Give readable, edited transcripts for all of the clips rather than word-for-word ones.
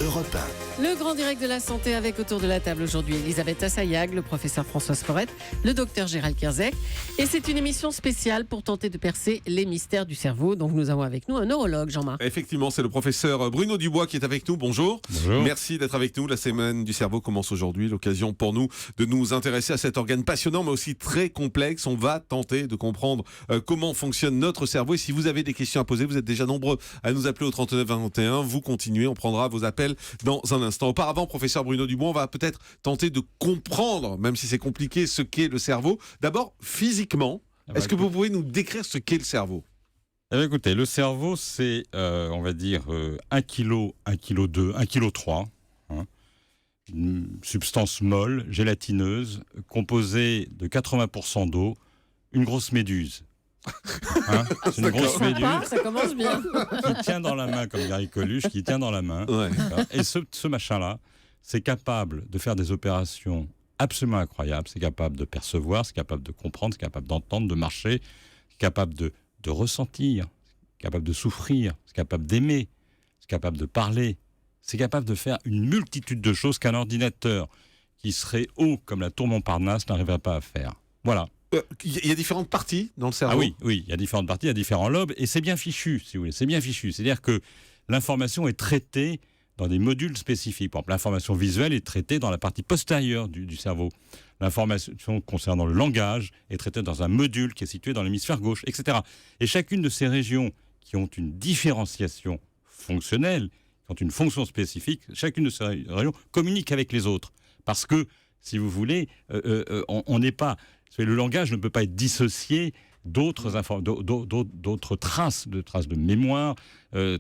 Europe 1. Le grand direct de la santé avec autour de la table aujourd'hui Elisabeth Assayag, le professeur Françoise Forette, le docteur Gérald Kierzek. Et c'est une émission spéciale pour tenter de percer les mystères du cerveau. Donc nous avons avec nous un neurologue, Jean-Marc. Effectivement, c'est le professeur Bruno Dubois qui est avec nous. Bonjour. Bonjour. Merci d'être avec nous. La semaine du cerveau commence aujourd'hui. L'occasion pour nous de nous intéresser à cet organe passionnant mais aussi très complexe. On va tenter de comprendre comment fonctionne notre cerveau. Et si vous avez des questions à poser, vous êtes déjà nombreux à nous appeler au 39 21. Vous continuez, on prendra vos appels dans un instant. Auparavant, professeur Bruno Dubois, on va peut-être tenter de comprendre, même si c'est compliqué, ce qu'est le cerveau. D'abord, physiquement, est-ce que vous pouvez nous décrire ce qu'est le cerveau ? Écoutez, le cerveau, c'est, on va dire, 1 kg, 1 kg 2, 1 kg 3. Une substance molle, gélatineuse, composée de 80% d'eau, une grosse méduse. C'est une grosse méduse Ça commence bien. qui tient dans la main, comme Gary Coluche, qui tient dans la main. Ouais. Et ce machin-là, c'est capable de faire des opérations absolument incroyables. C'est capable de percevoir, c'est capable de comprendre, c'est capable d'entendre, de marcher, c'est capable de ressentir, c'est capable de souffrir, c'est capable d'aimer, c'est capable de parler. C'est capable de faire une multitude de choses qu'un ordinateur qui serait haut comme la tour Montparnasse n'arriverait pas à faire. Voilà. Il y a différentes parties dans le cerveau. Ah oui, il y a différentes parties, il y a différents lobes, et c'est bien fichu, si vous voulez. C'est bien fichu. C'est-à-dire que l'information est traitée dans des modules spécifiques. Par exemple, l'information visuelle est traitée dans la partie postérieure du cerveau. L'information concernant le langage est traitée dans un module qui est situé dans l'hémisphère gauche, etc. Et chacune de ces régions qui ont une différenciation fonctionnelle, qui ont une fonction spécifique, chacune de ces régions communique avec les autres. Parce que, si vous voulez, on n'est pas... Le langage ne peut pas être dissocié d'autres traces de mémoire,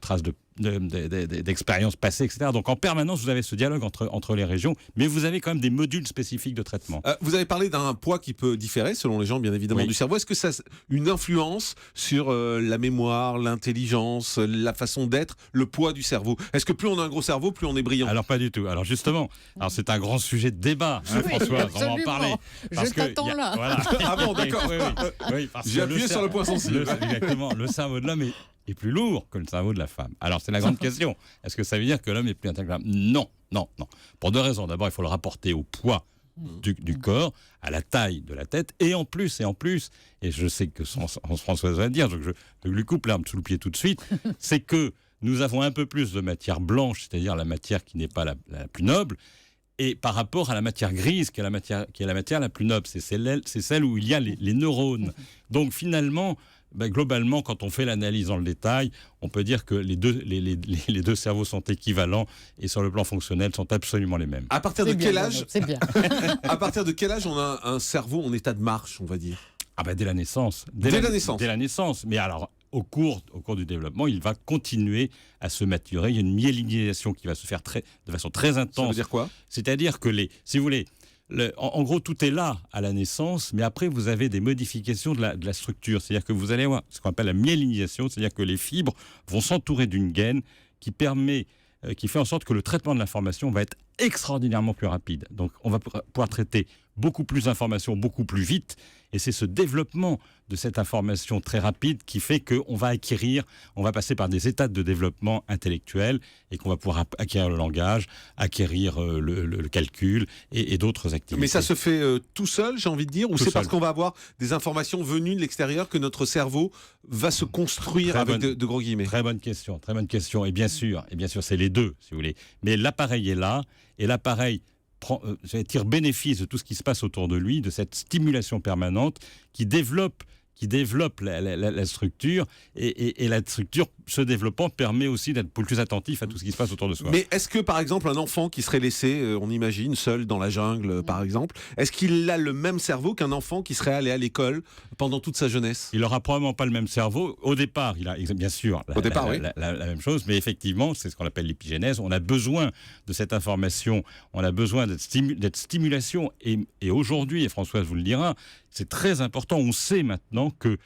traces d'expériences passées, etc. Donc en permanence, vous avez ce dialogue entre les régions, mais vous avez quand même des modules spécifiques de traitement. Vous avez parlé d'un poids qui peut différer selon les gens, bien évidemment, Oui. du cerveau. Est-ce que ça a une influence sur la mémoire, l'intelligence, la façon d'être, le poids du cerveau ? Est-ce que plus on a un gros cerveau, plus on est brillant ? Alors pas du tout. Alors justement, c'est un grand sujet de débat, Oui, François, on va en absolument. parler. Je t'attends là. Voilà. Ah bon, d'accord. Oui, parce J'ai que appuyé sur le point sensible. Exactement. Le cerveau de l'homme est plus lourd que le cerveau de la femme. Alors c'est la grande question. Est-ce que ça veut dire que l'homme est plus intelligent ? Non. Pour deux raisons. D'abord, il faut le rapporter au poids du corps, à la taille de la tête, et en plus, et je sais que Françoise va le dire, donc je lui coupe l'herbe sous le pied tout de suite, c'est que nous avons un peu plus de matière blanche, c'est-à-dire la matière qui n'est pas la plus noble, et par rapport à la matière grise, qui est la matière la plus noble, c'est celle où il y a les neurones. Donc finalement, globalement, quand on fait l'analyse dans le détail, on peut dire que les deux cerveaux sont équivalents et sur le plan fonctionnel sont absolument les mêmes. À partir de quel âge C'est bien. À partir de quel âge on a un cerveau en état de marche, on va dire ? Dès la naissance. Dès la naissance. Dès la naissance. Mais alors, au cours du développement, il va continuer à se maturer. Il y a une myélinisation qui va se faire de façon très intense. Ça veut dire quoi ? C'est-à-dire que si vous voulez, en gros, tout est là à la naissance, mais après, vous avez des modifications de la structure. C'est-à-dire que vous allez avoir ce qu'on appelle la myélinisation, c'est-à-dire que les fibres vont s'entourer d'une gaine qui fait en sorte que le traitement de l'information va être extraordinairement plus rapide. Donc, on va pouvoir traiter beaucoup plus d'informations, beaucoup plus vite, et c'est ce développement de cette information très rapide qui fait qu'on va passer par des étapes de développement intellectuel, et qu'on va pouvoir acquérir le langage, acquérir le calcul, et d'autres activités. Mais ça se fait tout seul, j'ai envie de dire, ou Tout c'est parce seul. qu'on va avoir des informations venues de l'extérieur que notre cerveau va se construire Très avec bonne- de gros guillemets ? Très bonne question. Et bien sûr, c'est les deux, si vous voulez. Mais l'appareil est là, et l'appareil tire bénéfice de tout ce qui se passe autour de lui, de cette stimulation permanente qui développe la structure, et la structure se développant permet aussi d'être plus attentif à tout ce qui se passe autour de soi. Mais est-ce que, par exemple, un enfant qui serait laissé, on imagine, seul dans la jungle, par exemple, est-ce qu'il a le même cerveau qu'un enfant qui serait allé à l'école pendant toute sa jeunesse ? Il n'aura probablement pas le même cerveau. Au départ, il a bien sûr la même chose, mais effectivement, c'est ce qu'on appelle l'épigénèse. On a besoin de cette information, on a besoin d'être stimulation. Et aujourd'hui, et Françoise vous le dira, c'est très important. On sait maintenant que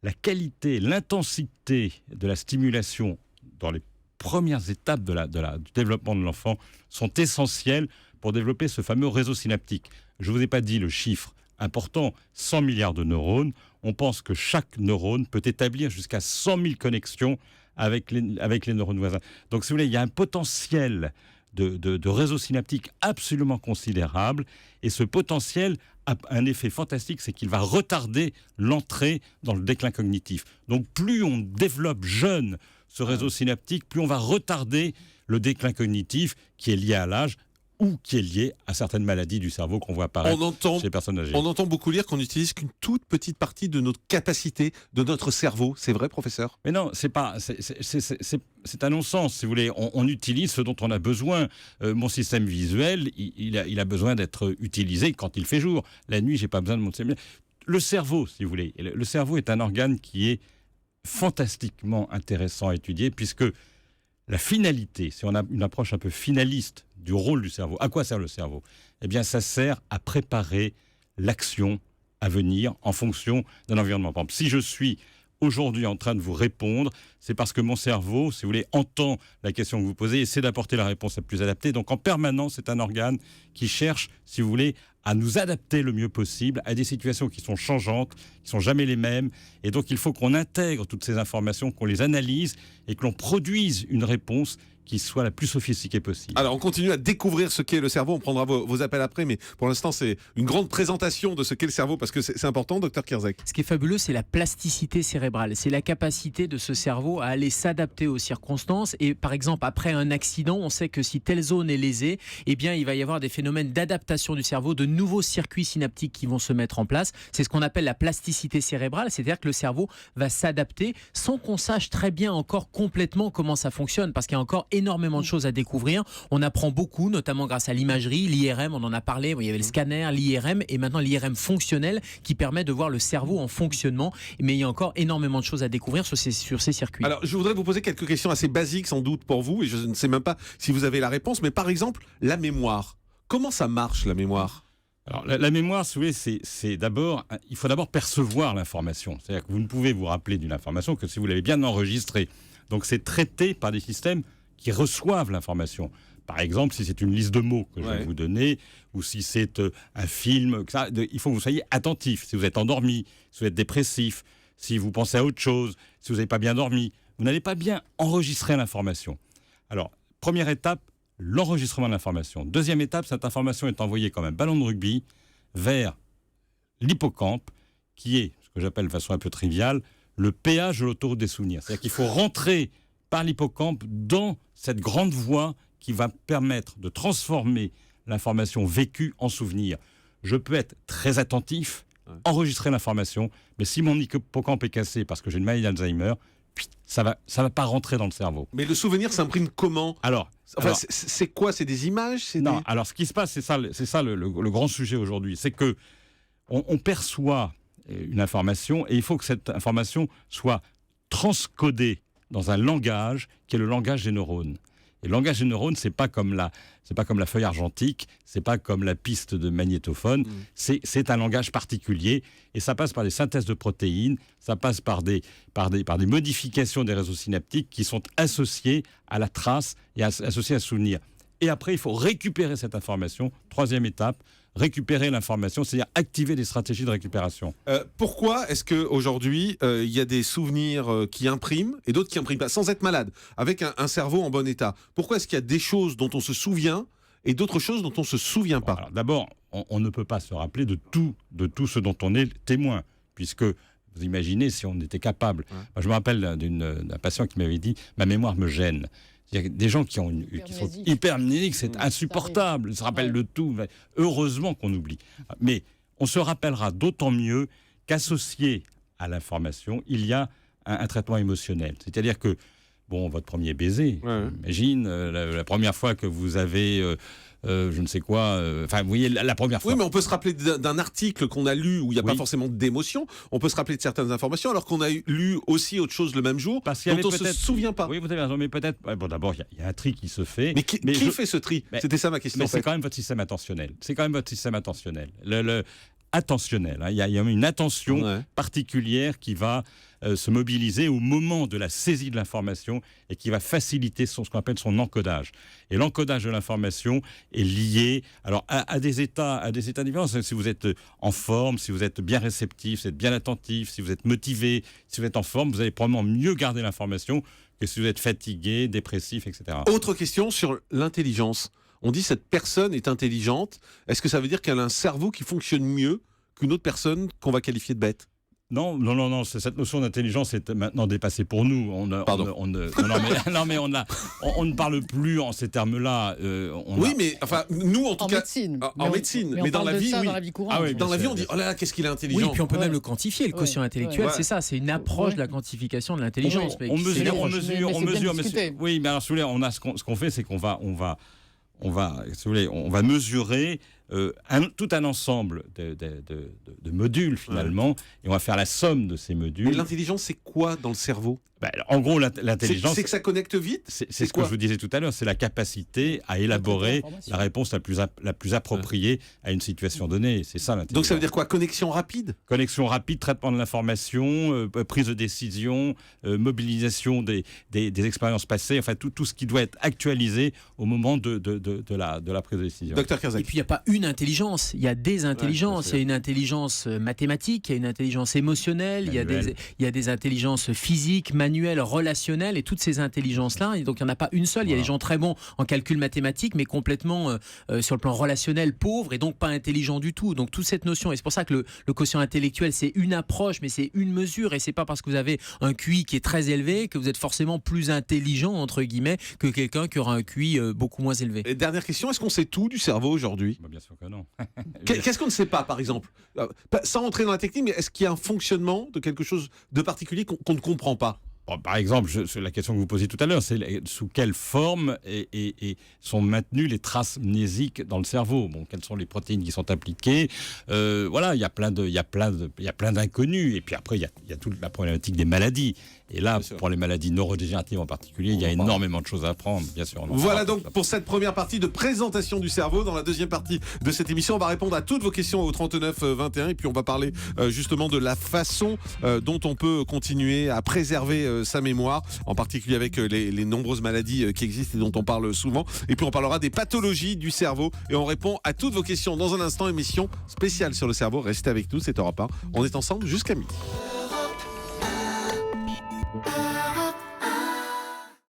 la qualité, l'intensité de la stimulation dans les premières étapes du développement de l'enfant sont essentielles pour développer ce fameux réseau synaptique. Je ne vous ai pas dit le chiffre important, 100 milliards de neurones. On pense que chaque neurone peut établir jusqu'à 100 000 connexions avec les neurones voisins. Donc, si vous voulez, il y a un potentiel de réseau synaptique absolument considérable. Et ce potentiel a un effet fantastique, c'est qu'il va retarder l'entrée dans le déclin cognitif. Donc plus on développe jeune ce réseau synaptique, plus on va retarder le déclin cognitif qui est lié à l'âge ou qui est lié à certaines maladies du cerveau qu'on voit apparaître chez les personnes âgées. On entend beaucoup dire qu'on n'utilise qu'une toute petite partie de notre capacité, de notre cerveau. C'est vrai, professeur ? Mais non, c'est un non-sens, si vous voulez. On utilise ce dont on a besoin. Mon système visuel, il a besoin d'être utilisé quand il fait jour. La nuit, j'ai pas besoin de mon système. Le cerveau, si vous voulez. Le cerveau est un organe qui est fantastiquement intéressant à étudier, puisque la finalité, si on a une approche un peu finaliste du rôle du cerveau, à quoi sert le cerveau ? Eh bien, ça sert à préparer l'action à venir en fonction d'un environnement. Par exemple, si je suis aujourd'hui en train de vous répondre, c'est parce que mon cerveau, si vous voulez, entend la question que vous posez et essaie d'apporter la réponse la plus adaptée. Donc, en permanence, c'est un organe qui cherche, si vous voulez, à nous adapter le mieux possible à des situations qui sont changeantes, qui ne sont jamais les mêmes. Et donc, il faut qu'on intègre toutes ces informations, qu'on les analyse et que l'on produise une réponse qui soit la plus sophistiquée possible. Alors, on continue à découvrir ce qu'est le cerveau. On prendra vos appels après, mais pour l'instant, c'est une grande présentation de ce qu'est le cerveau, parce que c'est important, docteur Kierzek. Ce qui est fabuleux, c'est la plasticité cérébrale. C'est la capacité de ce cerveau à aller s'adapter aux circonstances. Et par exemple, après un accident, on sait que si telle zone est lésée, eh bien, il va y avoir des phénomènes d'adaptation du cerveau, de nouveaux circuits synaptiques qui vont se mettre en place. C'est ce qu'on appelle la plasticité cérébrale, c'est-à-dire que le cerveau va s'adapter sans qu'on sache très bien encore complètement comment ça fonctionne, parce qu'il y a encore énormément de choses à découvrir. On apprend beaucoup, notamment grâce à l'imagerie, l'IRM, on en a parlé, il y avait le scanner, l'IRM et maintenant l'IRM fonctionnel qui permet de voir le cerveau en fonctionnement. Mais il y a encore énormément de choses à découvrir sur ces circuits. Alors, je voudrais vous poser quelques questions assez basiques sans doute pour vous, et je ne sais même pas si vous avez la réponse, mais par exemple, la mémoire. Comment ça marche, la mémoire ? Alors, la mémoire, si vous voulez, c'est d'abord, il faut d'abord percevoir l'information. C'est-à-dire que vous ne pouvez vous rappeler d'une information que si vous l'avez bien enregistrée. Donc, c'est traité par des systèmes qui reçoivent l'information. Par exemple, si c'est une liste de mots que je vais vous donner, ou si c'est un film, il faut que vous soyez attentif. Si vous êtes endormi, si vous êtes dépressif, si vous pensez à autre chose, si vous n'avez pas bien dormi, vous n'allez pas bien enregistrer l'information. Alors, première étape, l'enregistrement de l'information. Deuxième étape, cette information est envoyée comme un ballon de rugby vers l'hippocampe, qui est, ce que j'appelle de façon un peu triviale, le péage de l'autoroute des souvenirs. C'est-à-dire qu'il faut rentrer par l'hippocampe dans cette grande voie qui va permettre de transformer l'information vécue en souvenir. Je peux être très attentif, enregistrer l'information, mais si mon hippocampe est cassé parce que j'ai une maladie d'Alzheimer, ça va pas rentrer dans le cerveau. Mais le souvenir s'imprime comment ? Alors, c'est quoi ? C'est des images ? Non, alors ce qui se passe, c'est ça le grand sujet aujourd'hui, c'est que on perçoit une information et il faut que cette information soit transcodée dans un langage qui est le langage des neurones. Et le langage des neurones, c'est pas comme la feuille argentique, c'est pas comme la piste de magnétophone, c'est un langage particulier et ça passe par des synthèses de protéines, ça passe par des modifications des réseaux synaptiques qui sont associées à la trace et associées à ce souvenir. Et après, il faut récupérer cette information. Troisième étape, récupérer l'information, c'est-à-dire activer des stratégies de récupération. Pourquoi est-ce qu'aujourd'hui, il y a des souvenirs qui impriment et d'autres qui n'impriment pas, sans être malade, avec un cerveau en bon état ? Pourquoi est-ce qu'il y a des choses dont on se souvient et d'autres choses dont on ne se souvient pas ? Alors, d'abord, on ne peut pas se rappeler de tout ce dont on est témoin, puisque vous imaginez si on était capable. Moi, je me rappelle d'un patient qui m'avait dit « ma mémoire me gêne ». Il y a des gens qui sont hypermnésiques, c'est insupportable, ils se rappellent de tout. Heureusement qu'on oublie. Mais on se rappellera d'autant mieux qu'associé à l'information, il y a un traitement émotionnel. C'est-à-dire que, votre premier baiser, imagine la première fois que vous avez... je ne sais quoi, vous voyez, la première fois. Oui, mais on peut se rappeler d'un article qu'on a lu où il n'y a pas forcément d'émotion. On peut se rappeler de certaines informations alors qu'on a lu aussi autre chose le même jour dont on ne se souvient pas. Oui, vous avez raison, mais peut-être... d'abord, il y a un tri qui se fait. Mais qui fait ce tri ? C'était ça ma question. Mais c'est quand même votre système attentionnel. Attentionnel. Il y a une attention particulière qui va se mobiliser au moment de la saisie de l'information et qui va faciliter ce qu'on appelle son encodage. Et l'encodage de l'information est lié à des états différents. Si vous êtes en forme, si vous êtes bien réceptif, si vous êtes bien attentif, si vous êtes motivé, si vous êtes en forme, vous allez probablement mieux garder l'information que si vous êtes fatigué, dépressif, etc. Autre question sur l'intelligence. On dit cette personne est intelligente. Est-ce que ça veut dire qu'elle a un cerveau qui fonctionne mieux qu'une autre personne qu'on va qualifier de bête? Non, cette notion d'intelligence est maintenant dépassée pour nous. On ne parle plus en ces termes-là. Mais enfin, nous en tout cas. Médecine. En médecine. Mais dans la vie, oui. Dans la vie courante. Ah oui, Dans la vie, on dit, oh là là, qu'est-ce qu'il est intelligent. Oui, puis on peut même le quantifier, le quotient intellectuel, Ouais. c'est ça, c'est une approche de la quantification de l'intelligence. On mesure. discuté. Oui, mais alors, si vous voulez, ce qu'on fait, c'est qu'on va mesurer tout un ensemble de modules finalement, et on va faire la somme de ces modules. Mais l'intelligence, c'est quoi dans le cerveau? En gros, l'intelligence, c'est que ça connecte vite. c'est ce que je vous disais tout à l'heure, c'est la capacité à élaborer la réponse la plus appropriée à une situation donnée. C'est ça l'intelligence. Donc ça veut dire quoi? Connexion rapide? Connexion rapide, traitement de l'information, prise de décision, mobilisation des expériences passées, enfin tout ce qui doit être actualisé au moment de la prise de décision. Docteur Et Kierzek. puis il n'y a pas une intelligence, il y a des intelligences. Il y a une intelligence mathématique, il y a une intelligence émotionnelle, il y a des intelligences physiques, manuelles, relationnelles, et toutes ces intelligences-là. Et donc il n'y en a pas une seule. Il y a des gens très bons en calcul mathématique, mais complètement sur le plan relationnel pauvres et donc pas intelligents du tout. Donc toute cette notion, et c'est pour ça que le quotient intellectuel, c'est une approche, mais c'est une mesure, et c'est pas parce que vous avez un QI qui est très élevé que vous êtes forcément plus intelligent, entre guillemets, que quelqu'un qui aura un QI beaucoup moins élevé. Et dernière question, est-ce qu'on sait tout du cerveau aujourd'hui? Bien sûr que non. Qu'est-ce qu'on ne sait pas, par exemple? Sans entrer dans la technique, mais est-ce qu'il y a un fonctionnement de quelque chose de particulier qu'on ne comprend pas? Par exemple, la question que vous posiez tout à l'heure, c'est sous quelle forme sont maintenues les traces mnésiques dans le cerveau. Quelles sont les protéines qui sont impliquées? Voilà, il y a plein d'inconnus. Et puis après, il y a toute la problématique des maladies. Et là, pour les maladies neurodégénératives en particulier, il y a énormément de choses à apprendre, bien sûr. Voilà donc pour cette première partie de présentation du cerveau. Dans la deuxième partie de cette émission, on va répondre à toutes vos questions au 39 21, et puis on va parler justement de la façon dont on peut continuer à préserver sa mémoire, en particulier avec les nombreuses maladies qui existent et dont on parle souvent. Et puis on parlera des pathologies du cerveau, et on répond à toutes vos questions dans un instant. Émission spéciale sur le cerveau. Restez avec nous, c'est Europe 1. On est ensemble jusqu'à midi.